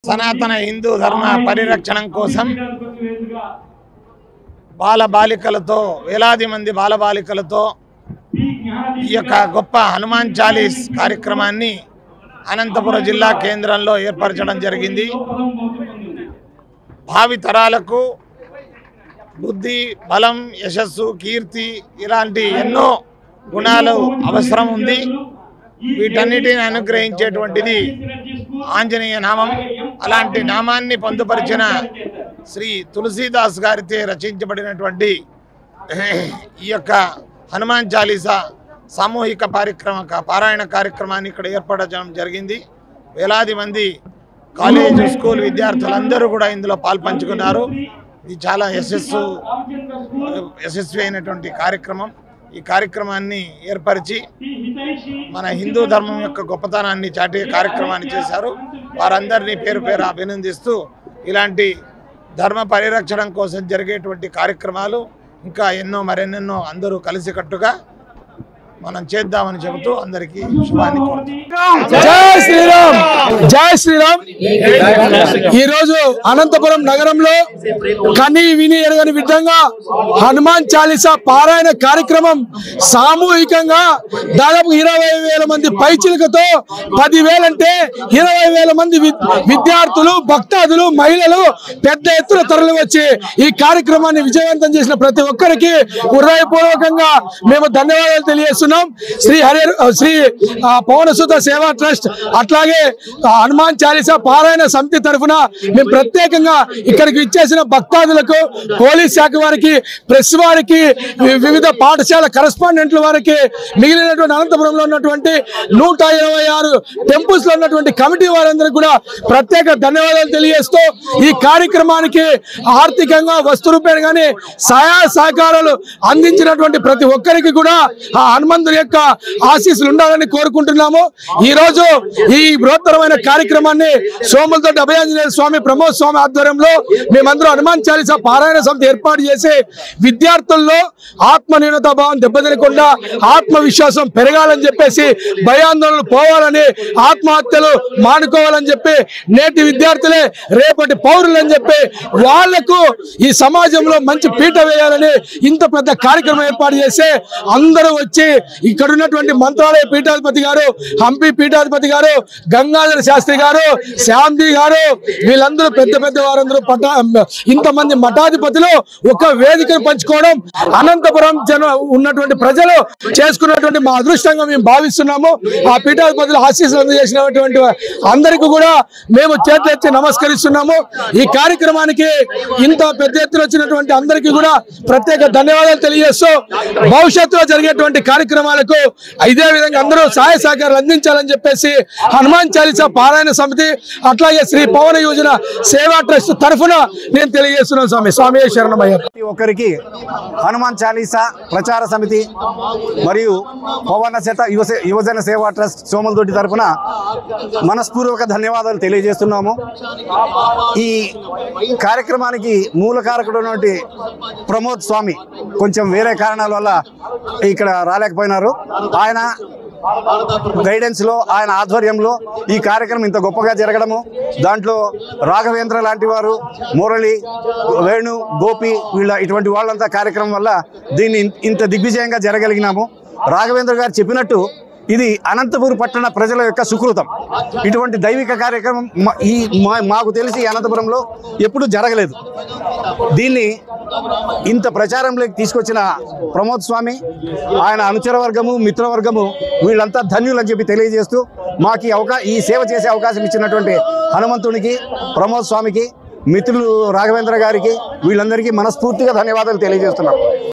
సనాతన హిందూ ధర్మ పరిరక్షణ కోసం బాలబాలికలతో వేలాది మంది బాలబాలికలతో ఈ యొక్క గొప్ప హనుమాన్ చాలీస్ కార్యక్రమాన్ని అనంతపురం జిల్లా కేంద్రంలో ఏర్పరచడం జరిగింది. భావి తరాలకు బుద్ధి, బలం, యశస్సు, కీర్తి ఇలాంటి ఎన్నో గుణాలు అవసరం ఉంది. వీటన్నిటిని అనుగ్రహించేటువంటిది ఆంజనేయ నామం. అలాంటి నామాన్ని పొందుపరిచిన శ్రీ తులసీదాస్ గారితో రచించబడినటువంటి ఈ యొక్క హనుమాన్ చాలీసా సామూహిక పారాయణ కార్యక్రమాన్ని ఇక్కడ ఏర్పడడం జరిగింది. వేలాది మంది కాలేజ్, స్కూల్ విద్యార్థులందరూ కూడా ఇందులో పాల్పంచుకున్నారు. ఇది చాలా యశస్వి అయినటువంటి కార్యక్రమం. ఈ కార్యక్రమాన్ని ఏర్పరిచి మన హిందూ ధర్మం యొక్క గొప్పతనాన్ని చాటే కార్యక్రమాన్ని చేశారు. వారందరినీ పేరు పేరు అభినందిస్తూ ఇలాంటి ధర్మ పరిరక్షణ కోసం జరిగేటువంటి కార్యక్రమాలు ఇంకా మరెన్నెన్నో అందరూ కలిసికట్టుగా మనం చేద్దామని చెబుతూ అందరికీ శుభాన్ని కోరుతున్నాం. జై శ్రీరామ్, జై శ్రీరామ్. ఈ రోజు అనంతపురం నగరంలో కని విని ఎరగని విధంగా హనుమాన్ చాలీసా పారాయణ కార్యక్రమం సామూహికంగా దాదాపు 20,000 మంది పైచిలుకతో 10,000 అంటే 20,000 మంది విద్యార్థులు, భక్తాదులు, మహిళలు పెద్ద ఎత్తున తరలి వచ్చి ఈ కార్యక్రమాన్ని విజయవంతం చేసిన ప్రతి ఒక్కరికి హృదయపూర్వకంగా మేము ధన్యవాదాలు తెలియజేస్తున్నాం. శ్రీ పవనసుత సేవా ట్రస్ట్ అట్లాగే హనుమాన్ చాలీసా పారాయణ సమితి తరఫున మేము ప్రత్యేకంగా ఇక్కడికి ఇచ్చేసిన భక్తాదులకు, పోలీస్ శాఖ వారికి, ప్రెస్ వారికి, వివిధ పాఠశాల కరెస్పాండెంట్ల వారికి, మిగిలినటువంటి అనంతపురంలో ఉన్నటువంటి 126 టెంపుల్స్ లో ఉన్నటువంటి కమిటీ వారందరికీ కూడా ప్రత్యేక ధన్యవాదాలు తెలియజేస్తూ ఈ కార్యక్రమానికి ఆర్థికంగా వస్తు రూపేణ కానీ సహాయ సహకారాలు అందించినటువంటి ప్రతి ఒక్కరికి కూడా ఆ హనుమంతుడి యొక్క ఆశీస్సులు ఉండాలని కోరుకుంటున్నాము. ఈ రోజు ఈ బృహత్తరమైన కార్యక్రమాన్ని సోములతోటి అభయాంజనేయ స్వామి ప్రమోద్ స్వామి ఆధ్వర్యంలో మేమందరూ హనుమాన్ చాలీసా పారాయణ సమితి ఏర్పాటు చేసి విద్యార్థుల్లో ఆత్మన్యూనతా భావం దెబ్బతినకుండా ఆత్మవిశ్వాసం పెరగాలని చెప్పేసి, భయాందోళనలు పోవాలని, ఆత్మహత్యలు మానుకోవాలని చెప్పి, నేటి విద్యార్థులే రేపటి పౌరులని చెప్పి వాళ్లకు ఈ సమాజంలో మంచి పీట వేయాలని ఇంత పెద్ద కార్యక్రమం ఏర్పాటు చేసి అందరూ వచ్చి ఇక్కడ ఉన్నటువంటి మంత్రాలయ పీఠాధిపతి గారు, హంపి పీఠాధిపతి గారు, గంగాధర శాస్త్రి గారు, శ్యామ్జీ గారు, వీళ్ళందరూ పెద్ద పెద్ద వారందరూ ఇంతమంది మఠాధిపతులు ఒక వేదికను పంచుకోవడం అనంతపురం ఉన్నటువంటి ప్రజలు చేసుకున్నటువంటి మా అదృష్టంగా మేము భావిస్తున్నాము. ఆ పీఠాధిపతులు ఆశీస్సులు అందజేసినటువంటి అందరికీ కూడా మేము చేతులెత్తి నమస్కరిస్తున్నాము. ఈ కార్యక్రమానికి ఇంత పెద్ద ఎత్తున వచ్చినటువంటి అందరికీ కూడా ప్రత్యేక ధన్యవాదాలు తెలియజేస్తూ భవిష్యత్తులో జరిగేటువంటి కార్యక్రమాలకు ఇదే విధంగా అందరూ సహాయ సహకారాలు అందించాలని చెప్పేసి హనుమాన్ చాలీసా పారాయణ సమితి అట్లాగే శ్రీ పవన యోజన సేవా ట్రస్ట్ తరఫున నేను తెలియజేస్తున్నాను. స్వామి శరణమయ్య. ఒకరికి హనుమాన్ చాలీసా ప్రచార సమితి మరియు పవనశత యువజన సేవా ట్రస్ట్ సోములతోటి తరఫున మనస్పూర్వక ధన్యవాదాలు తెలియజేస్తున్నాము. ఈ కార్యక్రమానికి మూలకారకుడు ప్రమోద్ స్వామి కొంచెం వేరే కారణాల వల్ల ఇక్కడ రాలేకపోయినారు. ఆయన గైడెన్స్ లో, ఆయన ఆధ్వర్యంలో ఈ కార్యక్రమం ఇంత గొప్పగా జరగడము, దాంట్లో రాఘవేంద్ర లాంటి వారు, మురళి, వేణు, గోపి ఇటువంటి వాళ్ళంతా కార్యక్రమం వల్ల దీన్ని ఇంత దిగ్విజయంగా జరగలిగినాము. రాఘవేంద్ర గారు చెప్పినట్టు ఇది అనంతపురం పట్టణ ప్రజల యొక్క సుకృతం. ఇటువంటి దైవిక కార్యక్రమం మాకు తెలిసి అనంతపురంలో ఎప్పుడూ జరగలేదు. దీన్ని ఇంత ప్రచారంలోకి తీసుకొచ్చిన ప్రమోద్ స్వామి, ఆయన అనుచర వర్గము, మిత్రవర్గము వీళ్ళంతా ధన్యులని చెప్పి తెలియజేస్తూ మాకు ఈ సేవ చేసే అవకాశం ఇచ్చినటువంటి హనుమంతునికి, ప్రమోద్ స్వామికి, మిత్రులు రాఘవేంద్ర గారికి వీళ్ళందరికీ మనస్ఫూర్తిగా ధన్యవాదాలు తెలియజేస్తున్నాం.